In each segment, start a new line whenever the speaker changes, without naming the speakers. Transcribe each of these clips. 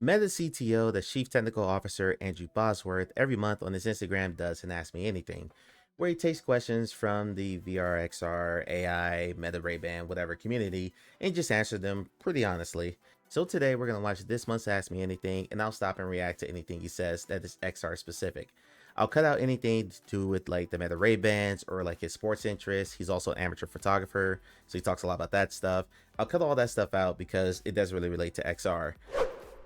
Meta CTO, the Chief Technical Officer Andrew Bosworth, every month on his Instagram does an Ask Me Anything, where he takes questions from the VR, XR, AI, Meta Ray-Ban, whatever community, and just answer them pretty honestly. So today we're going to watch this month's Ask Me Anything, and I'll stop and react to anything he says that is XR specific. I'll cut out anything to do with like the Meta Ray-Bans or like his sports interests. He's also an amateur photographer, so he talks a lot about that stuff. I'll cut all that stuff out because it does really relate to XR.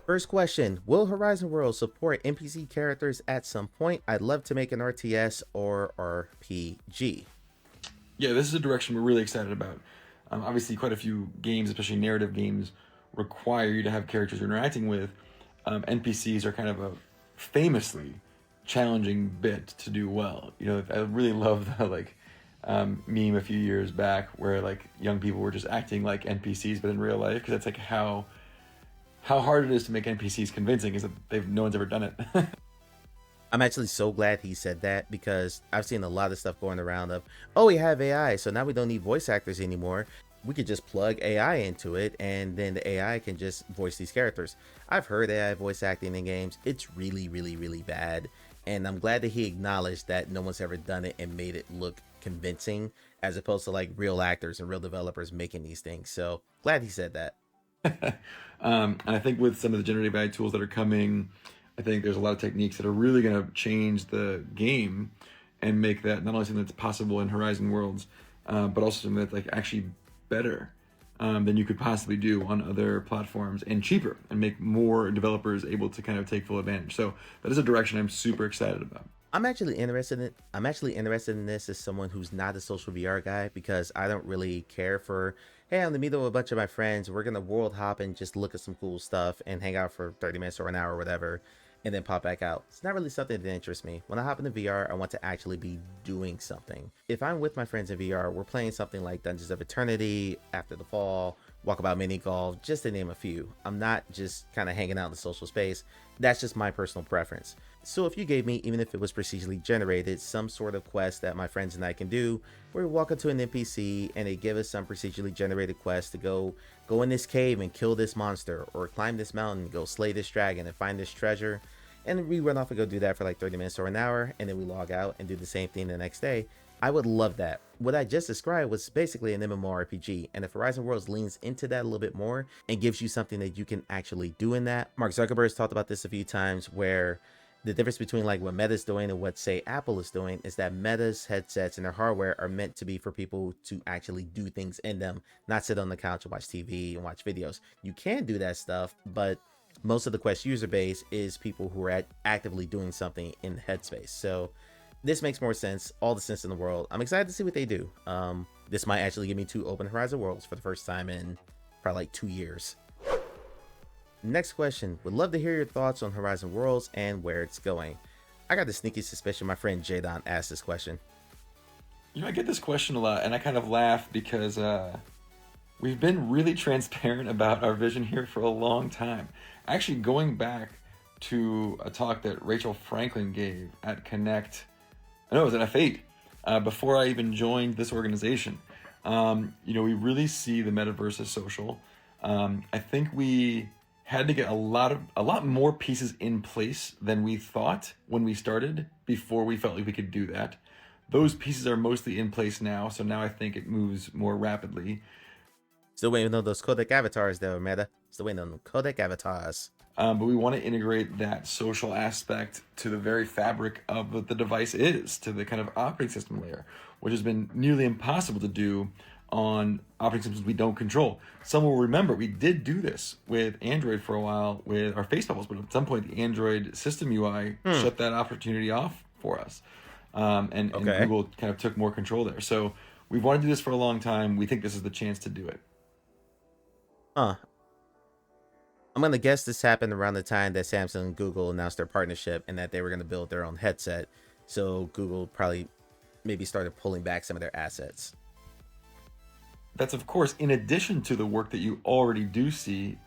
First question, will Horizon Worlds support NPC characters at some point? I'd love to make an RTS or RPG.
Yeah, this is a direction we're really excited about. Obviously, quite a few games, especially narrative games, require you to have characters you're interacting with. NPCs are kind of a famously challenging bit to do well. You know, I really love the meme a few years back where like young people were just acting like NPCs, but in real life, because that's like how hard it is to make NPCs convincing, is that no one's ever done it.
I'm actually so glad he said that because I've seen a lot of stuff going around of, oh, we have AI, so now we don't need voice actors anymore. We could just plug AI into it and then the AI can just voice these characters. I've heard AI voice acting in games. It's really, really, really bad. And I'm glad that he acknowledged that no one's ever done it and made it look convincing as opposed to like real actors and real developers making these things. So glad he said that.
And I think with some of the generative AI tools that are coming, I think there's a lot of techniques that are really going to change the game and make that not only something that's possible in Horizon Worlds, but also something that's like actually better than you could possibly do on other platforms and cheaper, and make more developers able to kind of take full advantage. So that is a direction I'm super excited about.
I'm actually interested in this as someone who's not a social VR guy because I don't really care for, hey, I'm in the middle of a bunch of my friends, we're gonna world hop and just look at some cool stuff and hang out for 30 minutes or an hour or whatever, and then pop back out. It's not really something that interests me. When I hop into VR, I want to actually be doing something. If I'm with my friends in VR, we're playing something like Dungeons of Eternity, After the Fall, Walkabout Mini Golf, just to name a few. I'm not just kind of hanging out in the social space. That's just my personal preference. So if you gave me, even if it was procedurally generated, some sort of quest that my friends and I can do, where we walk up to an NPC and they give us some procedurally generated quest to go in this cave and kill this monster, or climb this mountain and go slay this dragon and find this treasure, and we run off and go do that for like 30 minutes or an hour, and then we log out and do the same thing the next day. I would love that. What I just described was basically an MMORPG, and if Horizon Worlds leans into that a little bit more and gives you something that you can actually do in that. Mark Zuckerberg's talked about this a few times, where the difference between like what Meta's doing and what say Apple is doing is that Meta's headsets and their hardware are meant to be for people to actually do things in them, not sit on the couch and watch TV and watch videos. You can do that stuff, but most of the Quest user base is people who are actively doing something in the headspace. So this makes more sense, all the sense in the world. I'm excited to see what they do. This might actually give me 2 open Horizon Worlds for the first time in probably like 2 years. Next question, would love to hear your thoughts on Horizon Worlds and where it's going. I got the sneaky suspicion my friend Jadon asked this question.
You know, I get this question a lot, and I kind of laugh because we've been really transparent about our vision here for a long time. Actually, going back to a talk that Rachel Franklin gave at Connect, I know it was at F8, before I even joined this organization. You know, we really see the metaverse as social. I think we had to get a lot more pieces in place than we thought when we started, before we felt like we could do that. Those pieces are mostly in place now, so now I think it moves more rapidly.
Still waiting on those codec avatars though, Meta. Still waiting on the codec avatars.
But we want to integrate that social aspect to the very fabric of what the device is, to the kind of operating system layer, which has been nearly impossible to do on operating systems we don't control. Some will remember we did do this with Android for a while with our face bubbles, but at some point the Android system UI shut that opportunity off for us. And Google kind of took more control there. So we've wanted to do this for a long time. We think this is the chance to do it.
I'm going to guess this happened around the time that Samsung and Google announced their partnership and that they were going to build their own headset. So Google probably maybe started pulling back some of their assets.
That's, of course, in addition to the work that you already do see,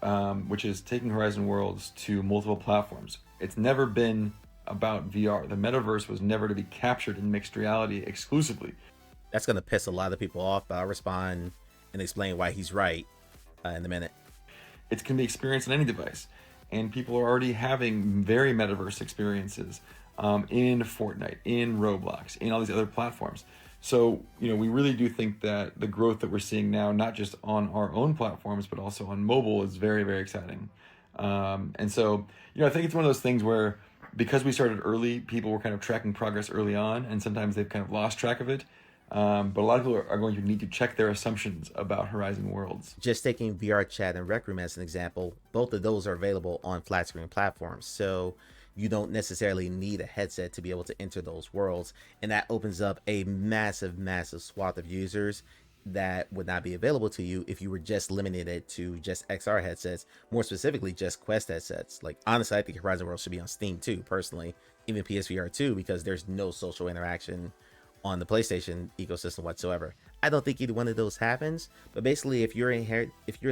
which is taking Horizon Worlds to multiple platforms. It's never been about VR. The metaverse was never to be captured in mixed reality exclusively.
That's going to piss a lot of people off, but I'll respond and explain why he's right in a minute.
It can be experienced on any device. and people are already having very metaverse experiences in Fortnite, in Roblox, in all these other platforms. So, we really do think that the growth that we're seeing now, not just on our own platforms, but also on mobile, is very, very exciting. And so, I think it's one of those things where, because we started early, people were kind of tracking progress early on, and sometimes they've kind of lost track of it. But a lot of people are going to need to check their assumptions about Horizon Worlds.
Just taking VR chat and Rec Room as an example, both of those are available on flat screen platforms. So you don't necessarily need a headset to be able to enter those worlds. And that opens up a massive, massive swath of users that would not be available to you if you were just limited to just XR headsets, more specifically just Quest headsets. Like, honestly, I think Horizon World should be on Steam too, personally, even PSVR 2, because there's no social interaction on the PlayStation ecosystem whatsoever. I don't think either one of those happens, but basically if you're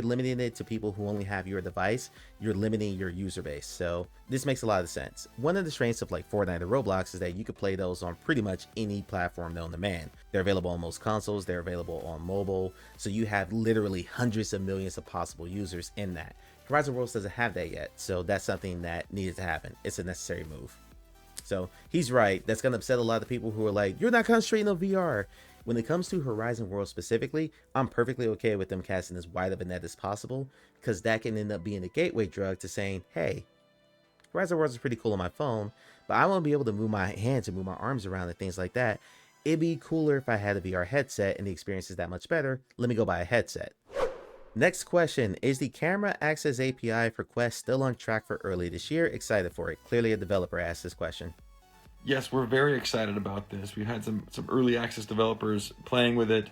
limiting it to people who only have your device, you're limiting your user base. So this makes a lot of sense. One of the strengths of like Fortnite or Roblox is that you could play those on pretty much any platform known to man. They're available on most consoles, they're available on mobile, so you have literally hundreds of millions of possible users in that. Horizon Worlds doesn't have that yet, so that's something that needed to happen. It's a necessary move. So he's right. That's going to upset a lot of people who are like, you're not concentrating on VR. When it comes to Horizon World specifically, I'm perfectly okay with them casting as wide of a net as possible, because that can end up being a gateway drug to saying, hey, Horizon World is pretty cool on my phone, but I want to be able to move my hands and move my arms around and things like that. It'd be cooler if I had a VR headset and the experience is that much better. Let me go buy a headset. Next question, is the camera access API for Quest still on track for early this year? Excited for it. Clearly a developer asked this question.
Yes, we're very excited about this. We've had some early access developers playing with it.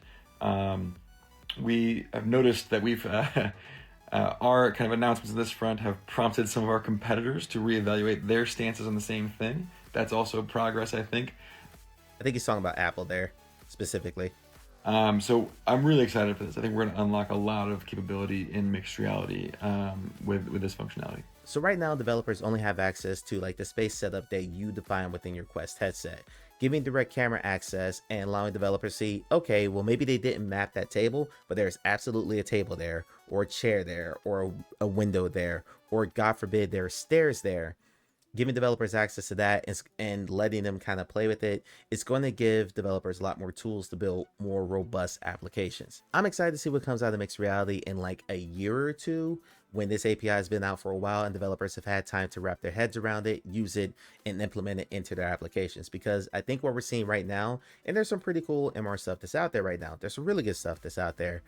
We have noticed that we've our kind of announcements on this front have prompted some of our competitors to reevaluate their stances on the same thing. That's also progress, I think.
I think he's talking about Apple there specifically.
So I'm really excited for this. I think we're going to unlock a lot of capability in mixed reality with this functionality.
So right now, developers only have access to like the space setup that you define within your Quest headset. Giving direct camera access and allowing developers to see, okay, well, maybe they didn't map that table, but there's absolutely a table there, or a chair there, or a window there, or God forbid, there are stairs there. Giving developers access to that and letting them kind of play with it, it's going to give developers a lot more tools to build more robust applications. I'm excited to see what comes out of mixed reality in like a year or two, when this API has been out for a while and developers have had time to wrap their heads around it, use it, and implement it into their applications. Because I think what we're seeing right now, and there's some pretty cool MR stuff that's out there right now. There's some really good stuff that's out there,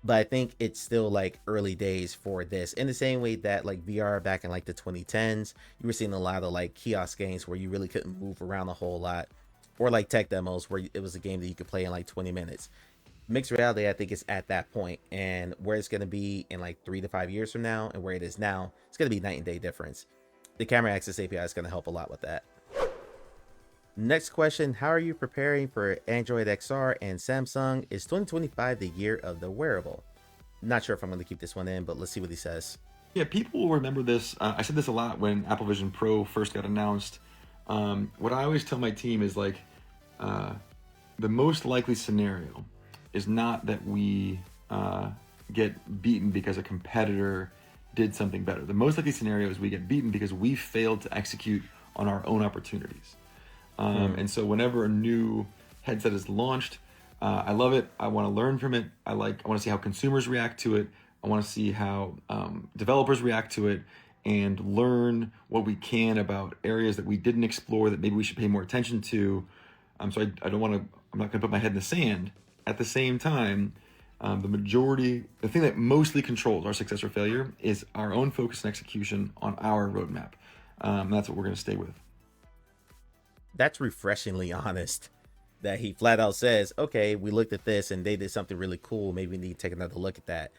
but I think it's still like early days for this, in the same way that like VR back in like the 2010s, you were seeing a lot of like kiosk games where you really couldn't move around a whole lot, or like tech demos where it was a game that you could play in like 20 minutes. Mixed reality, I think, is at that point, and where it's going to be in like 3 to 5 years from now and where it is now, it's going to be night and day difference. The camera access API is going to help a lot with that. Next question, how are you preparing for Android XR and Samsung? Is 2025 the year of the wearable? Not sure if I'm going to keep this one in, but let's see what he says.
Yeah, people will remember this. I said this a lot when Apple Vision Pro first got announced. What I always tell my team is like, the most likely scenario is not that we get beaten because a competitor did something better. The most likely scenario is we get beaten because we failed to execute on our own opportunities. And so whenever a new headset is launched, I love it. I want to learn from it. I want to see how consumers react to it. I want to see how developers react to it, and learn what we can about areas that we didn't explore that maybe we should pay more attention to. So I don't want to. I'm not going to put my head in the sand. At the same time, the thing that mostly controls our success or failure is our own focus and execution on our roadmap. That's what we're going to stay with.
That's refreshingly honest, that he flat out says, okay, we looked at this and they did something really cool. Maybe we need to take another look at that.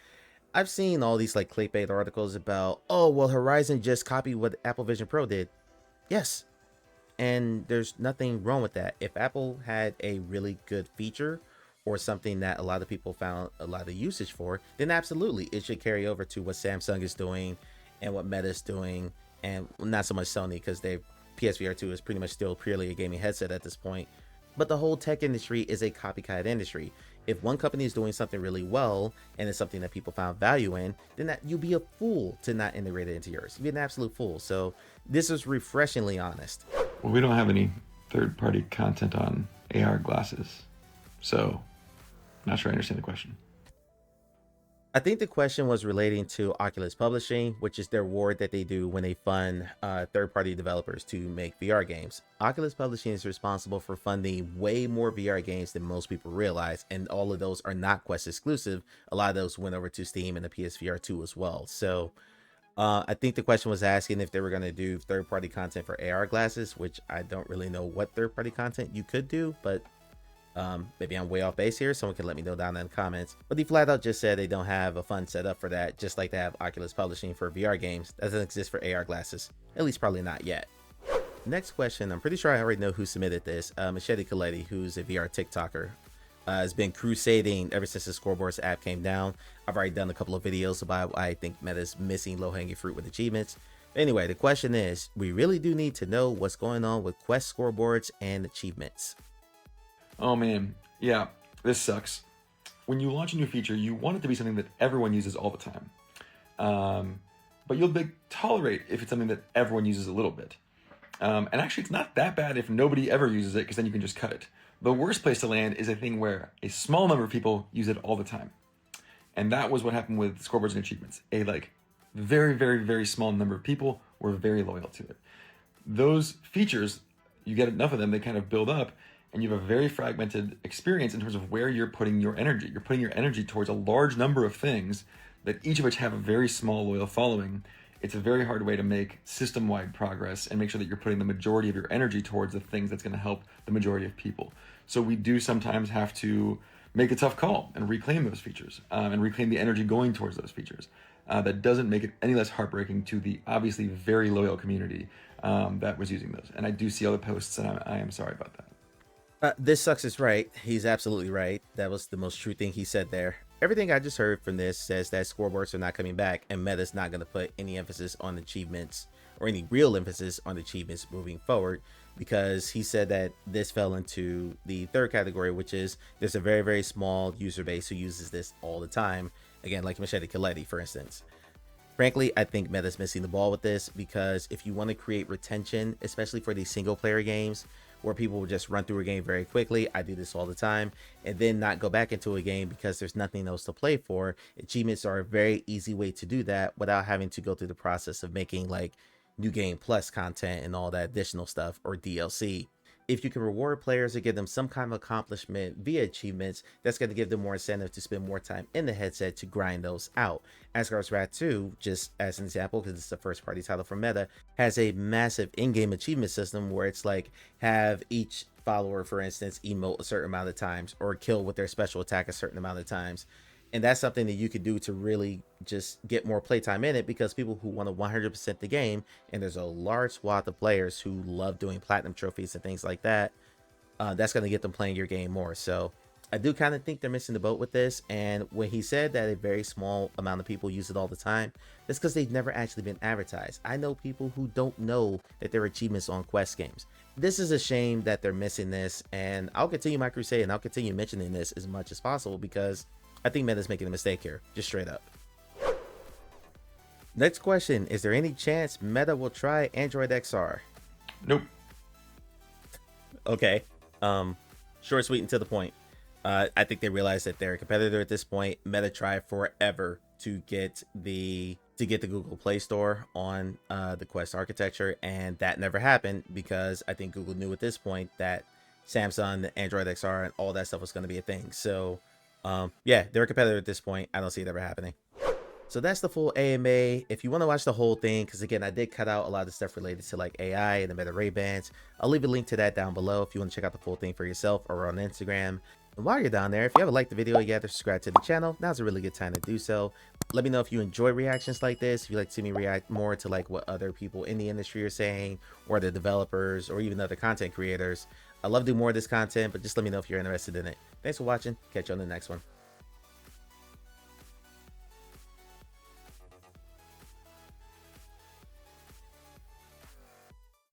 I've seen all these like clickbait articles about, oh, well, Horizon just copied what Apple Vision Pro did. Yes. And there's nothing wrong with that. If Apple had a really good feature or something that a lot of people found a lot of usage for, then absolutely it should carry over to what Samsung is doing and what Meta is doing, and not so much Sony, because PSVR 2 is pretty much still purely a gaming headset at this point. But the whole tech industry is a copycat industry. If one company is doing something really well and it's something that people found value in, then that you'd be a fool to not integrate it into yours. You'd be an absolute fool. So this is refreshingly honest.
Well, we don't have any third-party content on AR glasses, so not sure I understand the question.
I think the question was relating to Oculus Publishing, which is their award that they do when they fund third-party developers to make VR games. Oculus Publishing is responsible for funding way more VR games than most people realize, and all of those are not Quest exclusive. A lot of those went over to Steam and the PSVR 2 as well. So I think the question was asking if they were going to do third-party content for AR glasses, which I don't really know what third-party content you could do, but maybe I'm way off base here. Someone can let me know down in the comments. But they flat out just said they don't have a fund set up for that, just like they have Oculus Publishing for VR games. That doesn't exist for AR glasses. At least probably not yet. Next question. I'm pretty sure I already know who submitted this. Machete Coletti, who's a VR TikToker, has been crusading ever since the Scoreboards app came down. I've already done a couple of videos about why I think Meta's missing low-hanging fruit with achievements. Anyway, the question is, we really do need to know what's going on with Quest scoreboards and achievements.
Oh man, yeah, this sucks. When you launch a new feature, you want it to be something that everyone uses all the time. But you'll tolerate if it's something that everyone uses a little bit. And actually, it's not that bad if nobody ever uses it, because then you can just cut it. The worst place to land is a thing where a small number of people use it all the time. And that was what happened with scoreboards and achievements. A very, very, very small number of people were very loyal to it. Those features, you get enough of them, they kind of build up, and you have a very fragmented experience in terms of where you're putting your energy. You're putting your energy towards a large number of things that each of which have a very small loyal following. It's a very hard way to make system-wide progress and make sure that you're putting the majority of your energy towards the things that's going to help the majority of people. So we do sometimes have to make a tough call and reclaim those features and reclaim the energy going towards those features. That doesn't make it any less heartbreaking to the obviously very loyal community that was using those. And I do see all the posts, and I am sorry about that.
This sucks is right. He's absolutely right. That was the most true thing he said there. Everything I just heard from this says that scoreboards are not coming back, and Meta's not going to put any emphasis on achievements or any real emphasis on achievements moving forward, because he said that this fell into the third category, which is there's a very, very small user base who uses this all the time. Again, like Machete Coletti, for instance. Frankly, I think Meta's missing the ball with this, because if you want to create retention, especially for these single player games, where people will just run through a game very quickly. I do this all the time, and then not go back into a game because there's nothing else to play for. Achievements are a very easy way to do that without having to go through the process of making like new game plus content and all that additional stuff or DLC. If you can reward players or give them some kind of accomplishment via achievements, that's going to give them more incentive to spend more time in the headset to grind those out. Asgard's Wrath 2, just as an example, because it's the first party title from Meta, has a massive in-game achievement system where it's like have each follower, for instance, emote a certain amount of times or kill with their special attack a certain amount of times. And that's something that you could do to really just get more playtime in it, because people who want to 100% the game, and there's a large swath of players who love doing platinum trophies and things like that, that's going to get them playing your game more. So I do kind of think they're missing the boat with this. And when he said that a very small amount of people use it all the time, that's because they've never actually been advertised. I know people who don't know that there are achievements on Quest games. This is a shame that they're missing this, and I'll continue my crusade and I'll continue mentioning this as much as possible, because I think Meta's making a mistake here, just straight up. Next question, is there any chance Meta will try Android XR?
Nope.
Okay, short, sweet, and to the point. I think they realize that they're a competitor at this point. Meta tried forever to get the Google Play Store on the Quest architecture, and that never happened, because I think Google knew at this point that Samsung, the Android XR, and all that stuff was going to be a thing. So yeah, they're a competitor at this point. I don't see it ever happening. So that's the full AMA. If you want to watch the whole thing, because again, I did cut out a lot of stuff related to like AI and the Meta Ray Bans, I'll leave a link to that down below if you want to check out the full thing for yourself, or on Instagram. And while you're down there, if you haven't liked the video yet or subscribe to the channel, now's a really good time to do so. Let me know if you enjoy reactions like this, if you like to see me react more to like what other people in the industry are saying, or the developers, or even other content creators. I love to do more of this content, but just let me know if you're interested in it. Thanks for watching. Catch you on the next one.